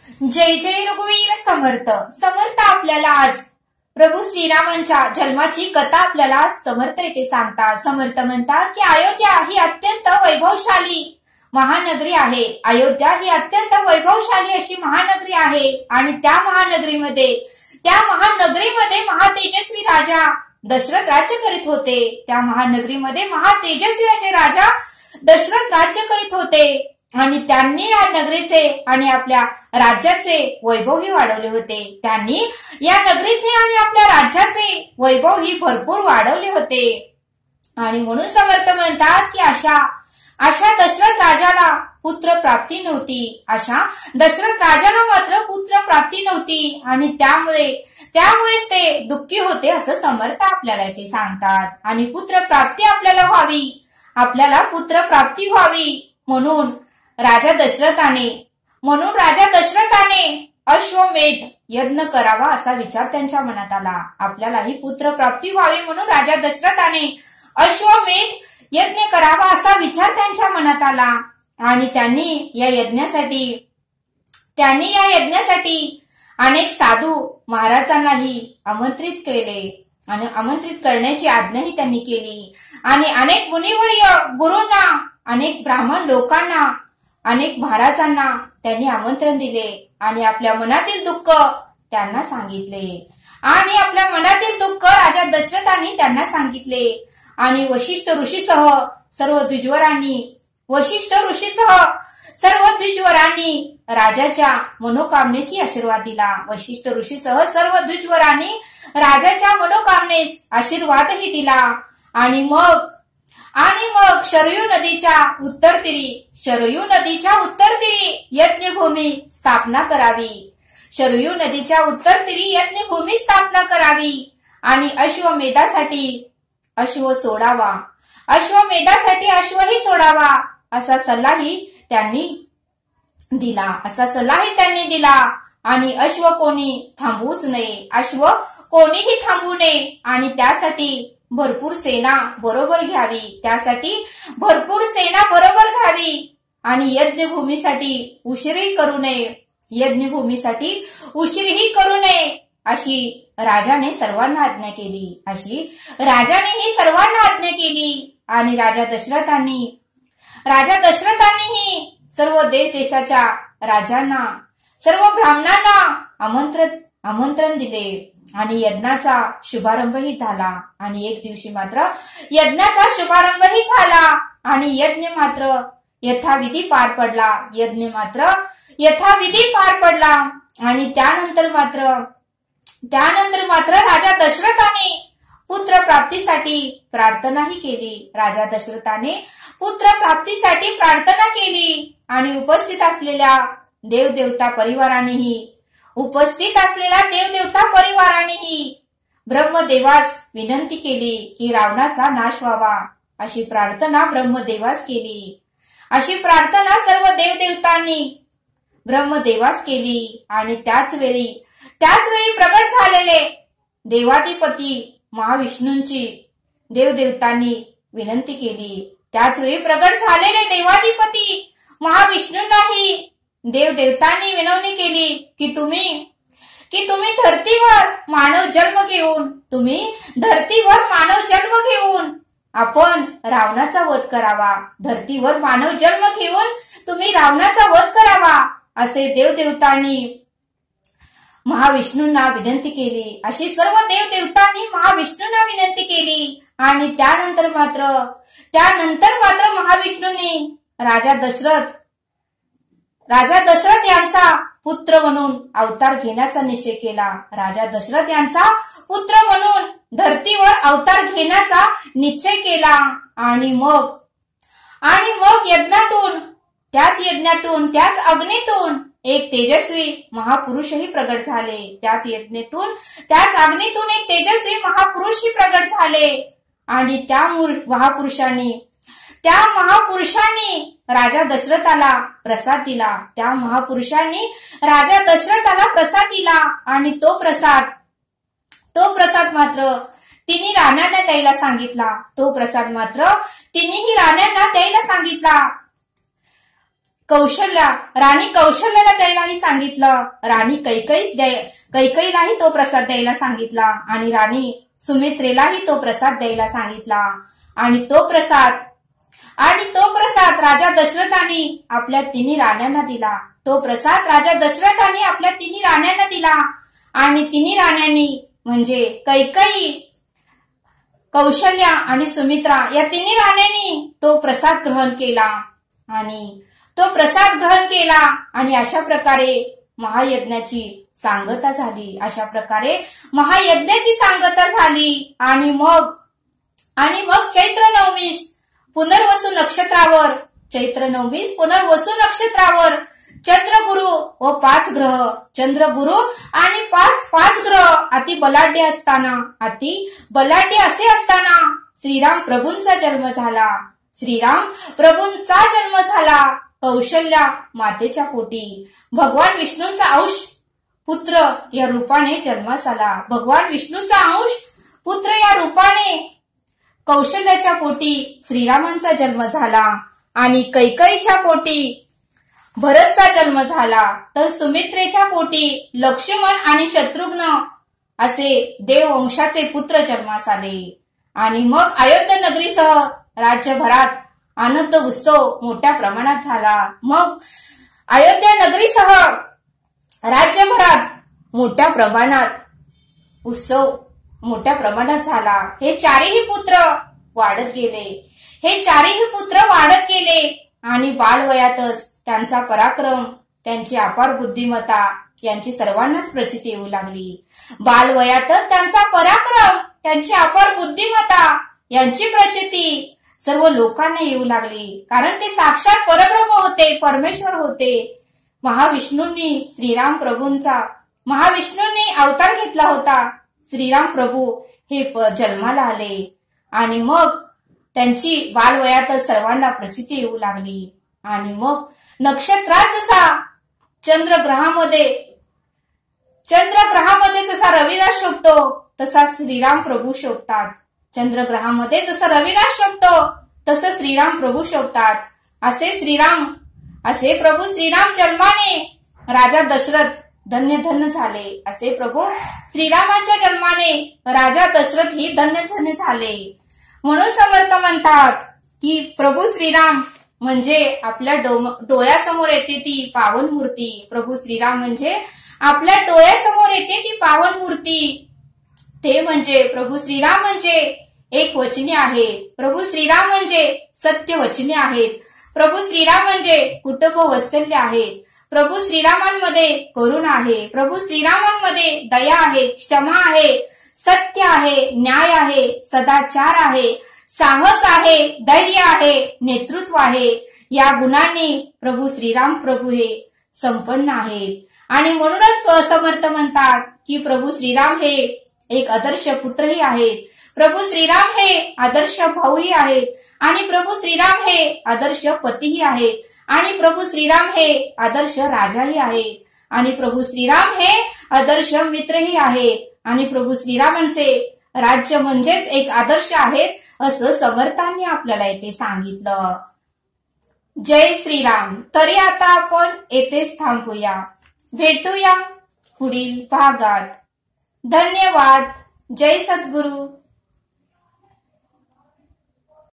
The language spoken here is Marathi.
जय जय रघुवीर समर्थ समर्थ आपल्याला आज प्रभू श्रीरामांच्या जन्माची कथा आपल्याला समर्थ येथे सांगतात। समर्थ म्हणतात की अयोध्या ही अत्यंत वैभवशाली महानगरी आहे। अयोध्या ही अत्यंत वैभवशाली अशी महानगरी आहे आणि त्या महानगरीमध्ये महातेजस्वी राजा दशरथ राज्य करीत होते। त्या महानगरीमध्ये महातेजस्वी असे राजा दशरथ राज्य करीत होते आणि त्यांनी या नगरीचे आणि आपल्या राज्याचे वैभवही वाढवले होते। त्यांनी या नगरीचे आणि आपल्या राज्याचे वैभवही भरपूर वाढवले होते। आणि म्हणून समर्थ म्हणतात की अशा दशरथ राजाला पुत्र प्राप्ती नव्हती। अशा दशरथ राजाला मात्र पुत्र प्राप्ती नव्हती आणि त्यामुळेच ते दुःखी होते असं समर्थ आपल्याला इथे सांगतात। आणि पुत्र प्राप्ती आपल्याला पुत्र प्राप्ती व्हावी म्हणून राजा दशरथाने अश्वमेध यज्ञ करावा असा विचार त्यांच्या मनात आला। आपल्यालाही पुत्र प्राप्ती व्हावी म्हणून राजा दशरथाने अश्वमेध यज्ञ करावा असा विचार त्यांच्या मनात आला आणि त्यांनी या यज्ञासाठी अनेक साधू महाराजांनाही आमंत्रित केले आणि आमंत्रित करण्याची आज्ञाही त्यांनी केली आणि अनेक मुनिवर्य गुरूंना अनेक ब्राह्मण लोकांना अनेक महाराजांना त्यांनी आमंत्रण दिले आणि आपल्या मनातील दुःख त्यांना सांगितले आणि आपल्या मनातील दुःख राजा दशरथांनी त्यांना सांगितले आणि वशिष्ठ ऋषीसह सर्व द्विजवरांनी राजाच्या मनोकामनेस आशीर्वाद दिला। वशिष्ठ ऋषीसह सर्व द्विजवरांनी राजाच्या मनोकामनेस आशीर्वादही दिला आणि मग शरयू नदीच्या उत्तर तीरी यज्ञभूमी स्थापना करावी आणि अश्वमेधासाठी अश्वही सोडावा असा सल्लाही त्यांनी दिला आणि अश्व कोणी थांबवूच नये, अश्व कोणीही थांबवू नये आणि त्यासाठी भरपूर सेना बरोबर घ्यावी आणि यज्ञभूमीसाठी उशीरही करू नये अशी राजाने सर्वांना आज्ञा केली आणि राजा दशरथांनीही सर्व देशाच्या राजांना सर्व ब्राह्मणांना आमंत्रण दिले आणि यज्ञाचा शुभारंभही झाला आणि एक दिवशी मात्र यज्ञाचा शुभारंभही झाला आणि यज्ञ मात्र यथाविधी पार पडला आणि त्यानंतर मात्र राजा दशरथाने पुत्र प्राप्तीसाठी प्रार्थनाही केली। राजा दशरथाने पुत्र प्राप्तीसाठी प्रार्थना केली आणि उपस्थित असलेल्या देवदेवता परिवारानेही ब्रह्मदेवास विनंती केली की रावणाचा नाश व्हावा अशी प्रार्थना ब्रह्मदेवास केली। अशी प्रार्थना सर्व देवदेवतांनी ब्रह्मदेवास केली आणि त्याच वेळी प्रगट झालेले देवाधिपती महाविष्णूंची देवदेवतांनी विनंती केली। त्याच वेळी प्रगट झालेले देवाधिपती महाविष्णूंनाही देवदेवतांनी विनवणी केली की तुम्ही धर्तीवर मानव जन्म घेऊन आपण रावणाचा वध करावा। धर्तीवर मानव जन्म घेऊन तुम्ही रावणाचा वध करावा असे देवदेवतांनी महाविष्णूंना विनंती केली। अशी सर्व देवदेवतांनी महाविष्णूंना विनंती केली आणि त्यानंतर मात्र महाविष्णूंनी राजा दशरथ यांचा पुत्र म्हणून अवतार घेण्याचा निश्चय केला। राजा दशरथ यांचा पुत्र म्हणून धर्तीवर अवतार घेण्याचा निश्चय केला आणि मग त्याच अग्नीतून एक तेजस्वी महापुरुषही प्रगट झाले। त्याच अग्नीतून एक तेजस्वी महापुरुषही प्रगट झाले आणि त्या महापुरुषांनी राजा दशरथाला प्रसाद दिला आणि तो प्रसाद मात्र तिन्ही राण्यांना द्यायला सांगितला। राणी कौशल्याला द्यायलाही सांगितलं, राणी कैकईलाही तो प्रसाद द्यायला सांगितला आणि राणी सुमित्रेलाही तो प्रसाद द्यायला सांगितला. आणि तो प्रसाद राजा दशरथाने आपल्या तिन्ही राण्यांना दिला. तो प्रसाद राजा दशरथाने आपल्या तिन्ही राण्यांना दिला आणि तिन्ही राण्यांनी म्हणजे कैकई, कौशल्या आणि सुमित्रा या तिन्ही राण्यांनी तो प्रसाद ग्रहण केला आणि अशा प्रकारे महायज्ञाची सांगता झाली. आणि मग चैत्र नवमीस पुनर्वसू नक्षत्रावर चंद्रगुरु व 5 ग्रह, चंद्रगुरु आणि पाच ग्रह अति बलाढ्य असे असताना श्रीराम प्रभूंचा जन्म झाला. कौशल्या मातेच्या पोटी भगवान विष्णूंचा अंश पुत्र या रूपाने जन्मास आला. कौशल्याच्या पोटी श्रीरामांचा जन्म झाला आणि कैकईच्या पोटी भरतचा जन्म झाला. तर सुमित्रेच्या पोटी लक्ष्मण आणि शत्रुघ्न असे देववंशाचे पुत्र जन्मास आले. आणि मग अयोध्या नगरीसह राज्यभरात आनंद उत्सव मोठ्या प्रमाणात झाला. मग अयोध्या नगरीसह राज्यभरात मोठ्या प्रमाणात झाला. हे चारही पुत्र वाढत गेले आणि बालवयातच त्यांचा पराक्रम, त्यांची अपार बुद्धिमत्ता यांची सर्वांनाच प्रचिती येऊ लागली. बालवयातच त्यांचा पराक्रम, त्यांची अपार बुद्धिमत्ता यांची प्रचिती सर्व लोकांना येऊ लागली. कारण ते साक्षात परब्रह्म होते, परमेश्वर होते. महाविष्णूंनी अवतार घेतला होता. श्रीराम प्रभू हे जन्माला आले आणि मग त्यांची बालवयातच सर्वांना प्रचिती येऊ लागली. आणि मग नक्षत्रात जसा चंद्रग्रहामध्ये जसा रविदास शोभतो तसा श्रीराम प्रभू शोभतात. चंद्रग्रहामध्ये जसा रविदास शोभतो तसं श्रीराम प्रभू शोभतात. असे प्रभू श्रीराम जन्माने राजा दशरथ धन्य झाले. असे प्रभू श्रीरामाच्या जन्माने राजा दशरथ ही धन्य झाले. म्हणून समर्थ म्हणतात की प्रभू श्रीराम म्हणजे आपल्या डोळ्यासमोर येते ती पावन मूर्ती. प्रभू श्रीराम म्हणजे आपल्या डोळ्यासमोर येते ती पावन मूर्ती. ते म्हणजे प्रभू श्रीराम म्हणजे एक वचनी आहेत. प्रभू श्रीराम म्हणजे सत्य वचनी आहेत. प्रभू श्रीराम म्हणजे कुटुंब वत्सल्य आहेत. प्रभू श्रीरामांमध्ये करुणा आहे. प्रभू श्रीरामांमध्ये दया आहे, क्षमा आहे, सत्य आहे, न्याय आहे, सदाचार आहे, साहस आहे, धैर्य आहे, नेतृत्व आहे. या गुणांनी प्रभू श्रीराम प्रभू हे संपन्न आहेत. आणि म्हणूनच समर्थ म्हणतात की प्रभू श्रीराम हे एक आदर्श पुत्रही आहेत. प्रभू श्रीराम हे आदर्श भाऊही आहेत आणि प्रभू श्रीराम हे आदर्श पतीही आहेत आणि प्रभू श्रीराम हे आदर्श राजाही आहेत आणि प्रभू श्रीराम हे आदर्श मित्रही आहेत आणि प्रभू श्रीरामांचे राज्य म्हणजेच एक आदर्श आहेत असं समर्थांनी आपल्याला येथे सांगितलं. जय श्रीराम. तरी आता आपण येथेच थांबूया. भेटूया पुढील भागात. धन्यवाद. जय सद्गुरु.